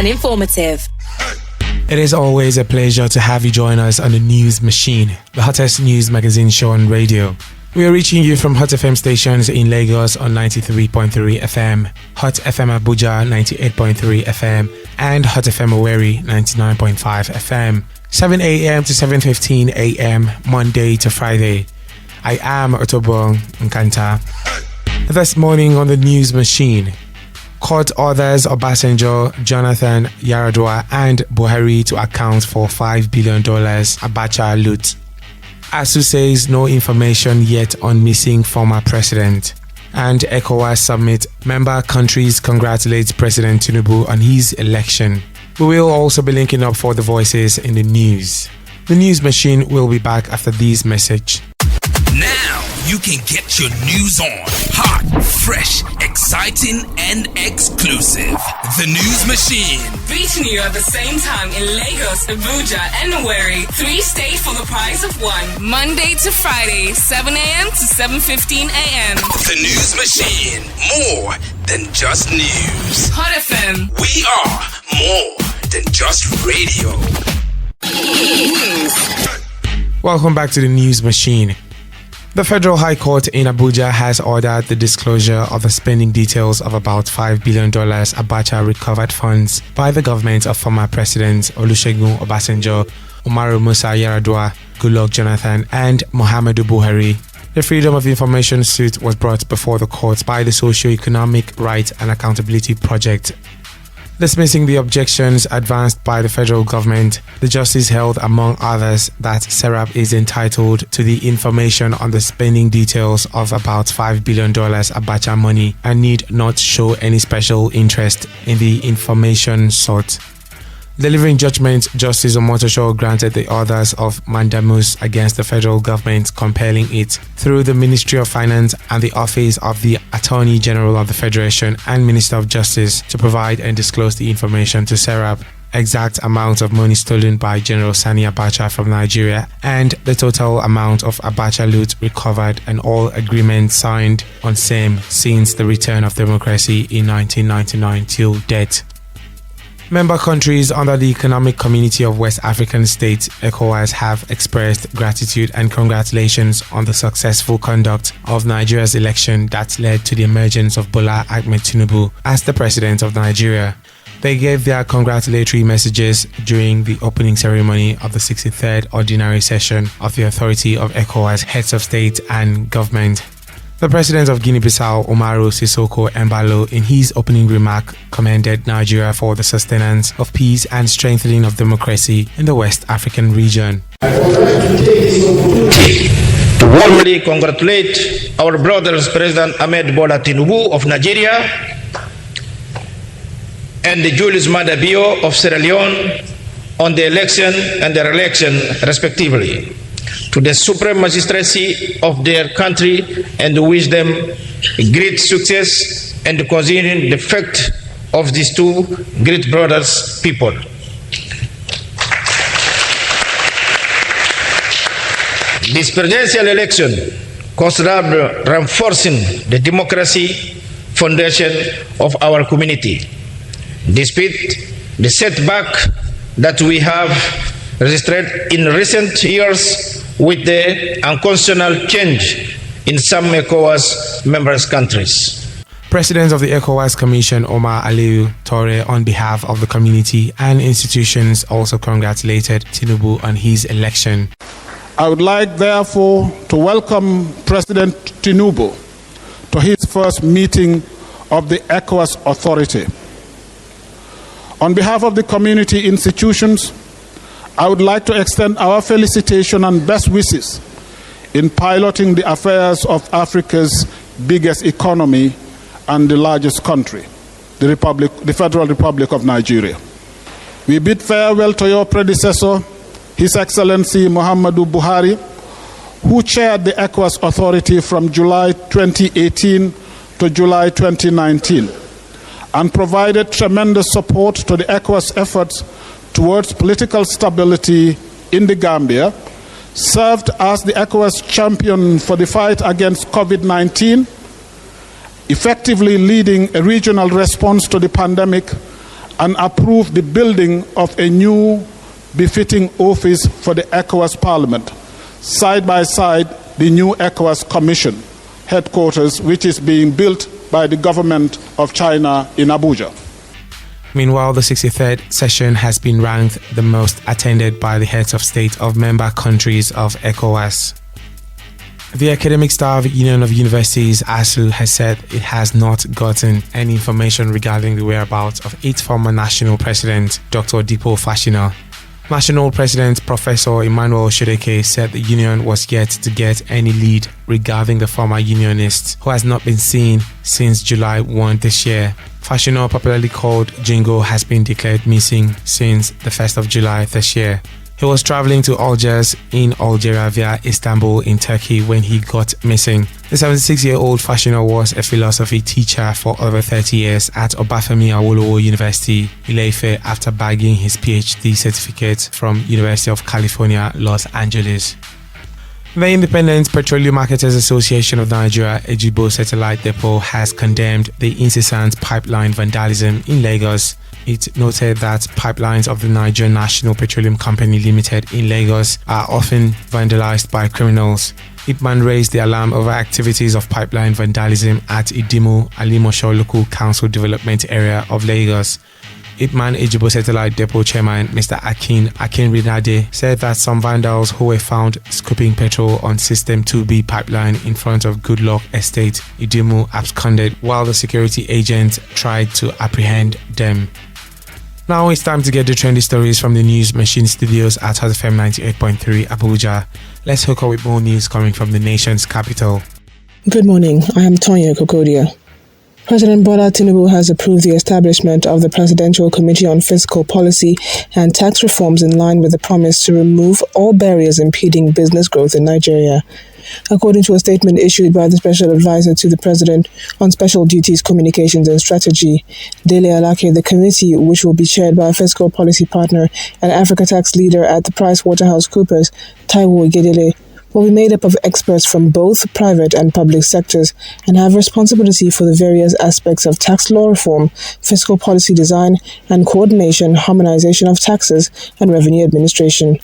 and informative. It is always a pleasure to have you join us on the News Machine, the hottest news magazine show on radio. We are reaching you from Hot FM stations in Lagos on 93.3 FM, Hot FM Abuja 98.3 FM, and Hot FM Owerri 99.5 FM, 7 a.m. to 7:15 a.m. Monday to Friday. I am Otobo Nkanta. This morning on the News Machine, court orders Obasanjo, Jonathan, Yar'Adua and Buhari to account for $5 billion Abacha loot. ASU says no information yet on missing former president. And ECOWAS summit member countries congratulate President Tinubu on his election. We will also be linking up for the voices in the news. The News Machine will be back after this message. Now you can get your news on. Hot, fresh, exciting, and exclusive. The News Machine. Reaching you at the same time in Lagos, Abuja, and Owerri. 3 stay for the price of 1. Monday to Friday, 7 a.m. to 7:15 a.m. The News Machine. More than just news. Hot FM. We are more than just radio. Welcome back to the News Machine. The Federal High Court in Abuja has ordered the disclosure of the spending details of about $5 billion Abacha recovered funds by the government of former Presidents Olusegun Obasanjo, Umaru Musa Yar'Adua, Goodluck Jonathan and Muhammadu Buhari. The Freedom of Information suit was brought before the court by the Socio-Economic Rights and Accountability Project. Dismissing the objections advanced by the federal government, the justice held, among others, that SERAP is entitled to the information on the spending details of about $5 billion Abacha money and need not show any special interest in the information sought. Delivering judgment, Justice Omotosho granted the orders of mandamus against the federal government, compelling it through the Ministry of Finance and the Office of the Attorney General of the Federation and Minister of Justice to provide and disclose the information to SERAP, exact amount of money stolen by General Sani Abacha from Nigeria and the total amount of Abacha loot recovered and all agreements signed on same since the return of democracy in 1999 till date. Member countries under the Economic Community of West African States, ECOWAS, have expressed gratitude and congratulations on the successful conduct of Nigeria's election that led to the emergence of Bola Ahmed Tinubu as the president of Nigeria. They gave their congratulatory messages during the opening ceremony of the 63rd Ordinary Session of the Authority of ECOWAS Heads of State and Government. The president of Guinea-Bissau, Umaru Sissoco Embalo, in his opening remark, commended Nigeria for the sustenance of peace and strengthening of democracy in the West African region. I would like to take this opportunity to warmly congratulate our brothers President Ahmed Bola Tinubu of Nigeria and Julius Maada Bio of Sierra Leone on the election and their election respectively to the supreme magistracy of their country and wish them great success and considering the fact of these two great brothers people. This presidential election considered reinforcing the democracy foundation of our community. Despite the setback that we have registered in recent years with the unconstitutional change in some ECOWAS members countries. President of the ECOWAS Commission, Omar Aliyu Toure, on behalf of the community and institutions, also congratulated Tinubu on his election. I would like, therefore, to welcome President Tinubu to his first meeting of the ECOWAS Authority. On behalf of the community institutions, I would like to extend our felicitation and best wishes in piloting the affairs of Africa's biggest economy and the largest country, the Federal Republic of Nigeria. We bid farewell to your predecessor, His Excellency Muhammadu Buhari, who chaired the ECOWAS Authority from July 2018 to July 2019 and provided tremendous support to the ECOWAS efforts towards political stability in the Gambia, served as the ECOWAS champion for the fight against COVID-19, effectively leading a regional response to the pandemic, and approved the building of a new befitting office for the ECOWAS Parliament, side by side the new ECOWAS Commission headquarters, which is being built by the government of China in Abuja. Meanwhile, the 63rd session has been ranked the most attended by the heads of state of member countries of ECOWAS. The Academic Staff Union of Universities, ASU, has said it has not gotten any information regarding the whereabouts of its former national president, Dr. Dipo Fashina. National President Professor Emmanuel Shedeke said the union was yet to get any lead regarding the former unionist, who has not been seen since July 1 this year. Fashina, popularly called Jingo, has been declared missing since the 1st of July this year. He was traveling to Algiers in Algeria via Istanbul in Turkey when he got missing. The 76-year-old Fashina was a philosophy teacher for over 30 years at Obafemi Awolowo University, Ile-Ife, after bagging his PhD certificate from University of California, Los Angeles. The Independent Petroleum Marketers Association of Nigeria, Ejibo Satellite Depot, has condemned the incessant pipeline vandalism in Lagos. It noted that pipelines of the Nigerian National Petroleum Company Limited in Lagos are often vandalized by criminals. Ipman raised the alarm over activities of pipeline vandalism at Idimu, Alimosho Local Council Development Area of Lagos. Ipman Ejibo Satellite Depot Chairman Mr. Akinrinade said that some vandals who were found scooping petrol on System 2B pipeline in front of Goodluck Estate, Idimu, absconded while the security agents tried to apprehend them. Now it's time to get the trendy stories from the News Machine studios at Hot FM 98.3 Abuja. Let's hook up with more news coming from the nation's capital. Good morning, I am Tonya Kokodia. President Bola Tinubu has approved the establishment of the Presidential Committee on Fiscal Policy and Tax Reforms in line with the promise to remove all barriers impeding business growth in Nigeria. According to a statement issued by the Special Advisor to the President on Special Duties, Communications and Strategy, Dele Alake, the committee, which will be chaired by a fiscal policy partner and Africa tax leader at the PricewaterhouseCoopers, Taiwo Igedele, will be made up of experts from both private and public sectors and have responsibility for the various aspects of tax law reform, fiscal policy design, and coordination, harmonization of taxes, and revenue administration.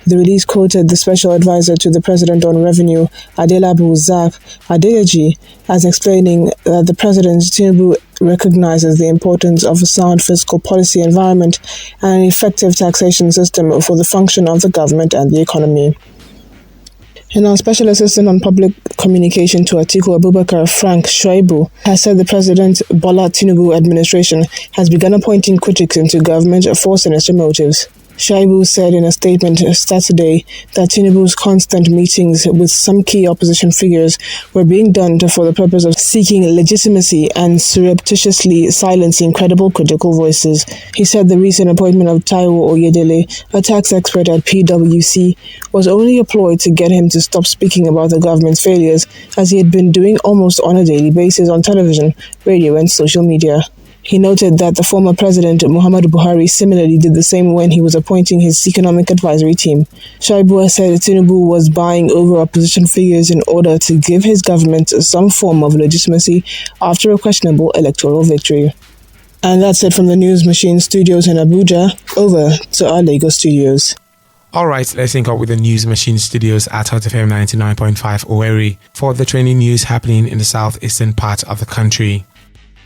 The release quoted the Special Advisor to the President on Revenue, Adelabu Zak Adeyeji, as explaining that the President Tinubu recognizes the importance of a sound fiscal policy environment and an effective taxation system for the function of the government and the economy. And our Special Assistant on Public Communication to Atiku Abubakar, Frank Shoaibu, has said the President Bola Tinubu administration has begun appointing critics into government for sinister motives. Shoaibu said in a statement Saturday that Tinubu's constant meetings with some key opposition figures were being done for the purpose of seeking legitimacy and surreptitiously silencing credible critical voices. He said the recent appointment of Taiwo Oyedele, a tax expert at PwC, was only a ploy to get him to stop speaking about the government's failures, as he had been doing almost on a daily basis on television, radio and social media. He noted that the former president, Muhammadu Buhari, similarly did the same when he was appointing his economic advisory team. Shoaibu said Tinubu was buying over opposition figures in order to give his government some form of legitimacy after a questionable electoral victory. And that's it from the News Machine studios in Abuja. Over to our Lagos studios. Alright, let's link up with the News Machine studios at Hot FM 99.5 Owerri for the training news happening in the southeastern part of the country.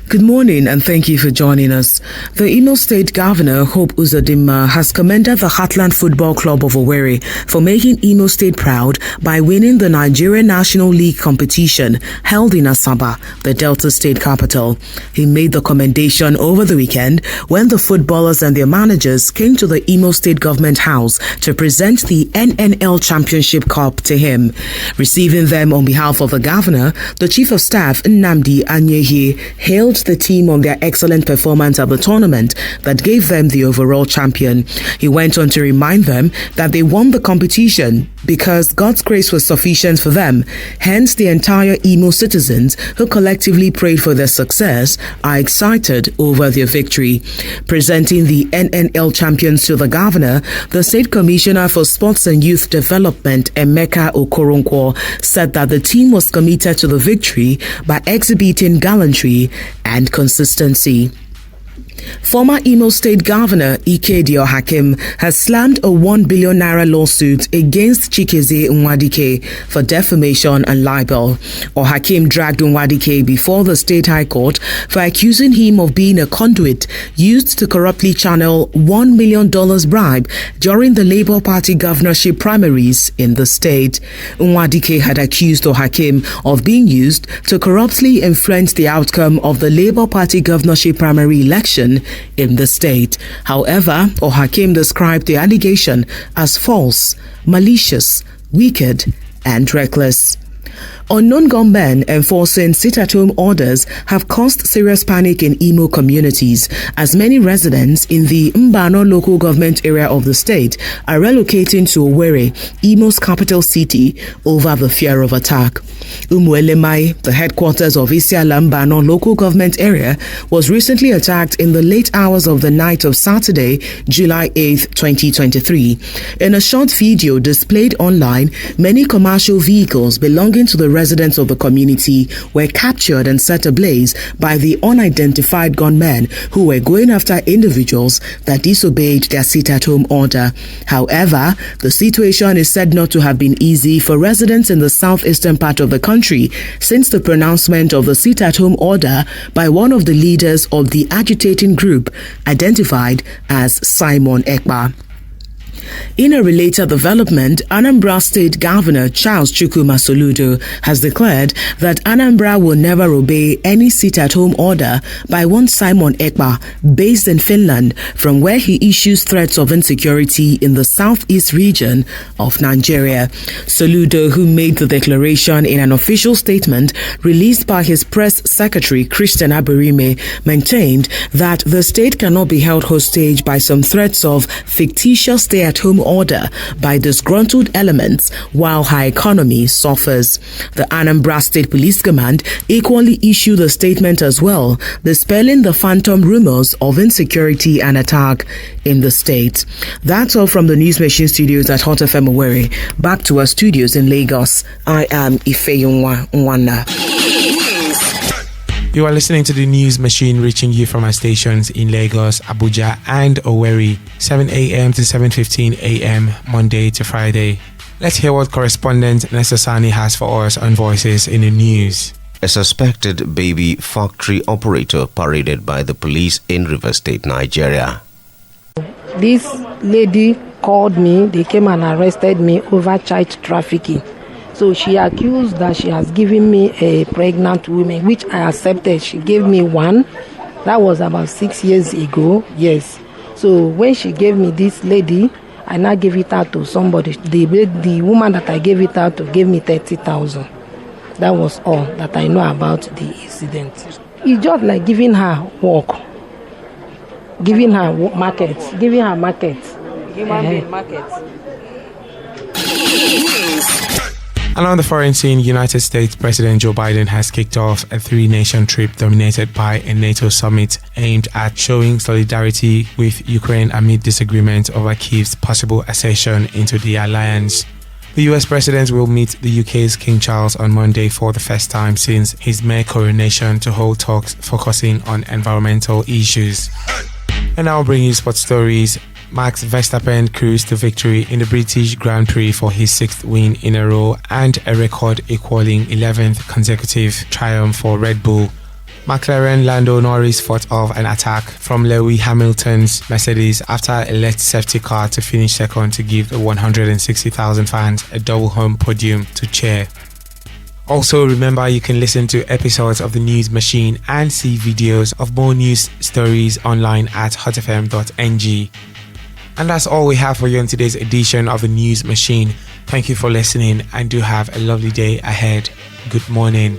Good morning and thank you for joining us. The Imo State Governor, Hope Uzodinma, has commended the Heartland Football Club of Owerri for making Imo State proud by winning the Nigerian National League competition held in Asaba, the Delta State capital. He made the commendation over the weekend when the footballers and their managers came to the Imo State Government House to present the NNL Championship Cup to him. Receiving them on behalf of the governor, the Chief of Staff, Nnamdi Anyehi, hailed the team on their excellent performance at the tournament that gave them the overall champion. He went on to remind them that they won the competition because God's grace was sufficient for them. Hence, the entire Imo citizens who collectively prayed for their success are excited over their victory. Presenting the NNL champions to the governor, the State Commissioner for Sports and Youth Development, Emeka Okoronkwo, said that the team was committed to the victory by exhibiting gallantry and consistency. Former Imo State Governor Ikedio Hakim has slammed a 1 billion naira lawsuit against Chikeze Nwadike for defamation and libel. Hakim dragged Nwadike before the State High Court for accusing him of being a conduit used to corruptly channel $1 million bribe during the Labour Party governorship primaries in the state. Nwadike had accused Hakim of being used to corruptly influence the outcome of the Labour Party governorship primary election in the state. However, Hakim described the allegation as false, malicious, wicked, and reckless. Unknown gunmen enforcing sit-at-home orders have caused serious panic in Imo communities as many residents in the Mbano local government area of the state are relocating to Owerri, Imo's capital city, over the fear of attack. Umuelemai, the headquarters of Isiala Mbano local government area, was recently attacked in the late hours of the night of Saturday, July 8, 2023. In a short video displayed online, many commercial vehicles belonging to the residents of the community were captured and set ablaze by the unidentified gunmen who were going after individuals that disobeyed their sit-at-home order. However, the situation is said not to have been easy for residents in the southeastern part of the country since the pronouncement of the sit-at-home order by one of the leaders of the agitating group identified as Simon Ekpa. In a related development, Anambra State Governor Charles Chukwuma Soludo has declared that Anambra will never obey any sit-at-home order by one Simon Ekpa, based in Finland, from where he issues threats of insecurity in the southeast region of Nigeria. Soludo, who made the declaration in an official statement released by his press secretary Christian Aburime, maintained that the state cannot be held hostage by some threats of fictitious stay-at-home order by disgruntled elements while her economy suffers. The Anambra State Police Command equally issued a statement as well, dispelling the phantom rumors of insecurity and attack in the state. That's all from the News Machine studios at Hot FM Owerri. Back to our studios in Lagos. I am Ifeyunwa Nwana. You are listening to the News Machine, reaching you from our stations in Lagos, Abuja and Owerri, 7 a.m. to 7:15 a.m. Monday to Friday. Let's hear what correspondent Nessa Sani has for us on Voices in the News. A suspected baby factory operator paraded by the police in Rivers State, Nigeria. This lady called me. They came and arrested me over child trafficking. So she accused that she has given me a pregnant woman, which I accepted. She gave me one. That was about 6 years ago. Yes. So when she gave me this lady, I now gave it out to somebody. The woman that I gave it out to gave me 30,000. That was all that I know about the incident. It's just like giving her work, giving her markets, giving her markets. Human being markets. And on the foreign scene, United States President Joe Biden has kicked off a three-nation trip dominated by a NATO summit aimed at showing solidarity with Ukraine amid disagreement over Kyiv's possible accession into the alliance. The US president will meet the UK's King Charles on Monday for the first time since his May coronation to hold talks focusing on environmental issues. And I'll bring you sports stories. Max Verstappen cruised to victory in the British Grand Prix for his 6th win in a row and a record equaling 11th consecutive triumph for Red Bull. McLaren Lando Norris fought off an attack from Lewis Hamilton's Mercedes after a late safety car to finish second to give the 160,000 fans a double home podium to cheer. Also, remember you can listen to episodes of the News Machine and see videos of more news stories online at hotfm.ng. And that's all we have for you in today's edition of the News Machine. Thank you for listening and do have a lovely day ahead. Good morning.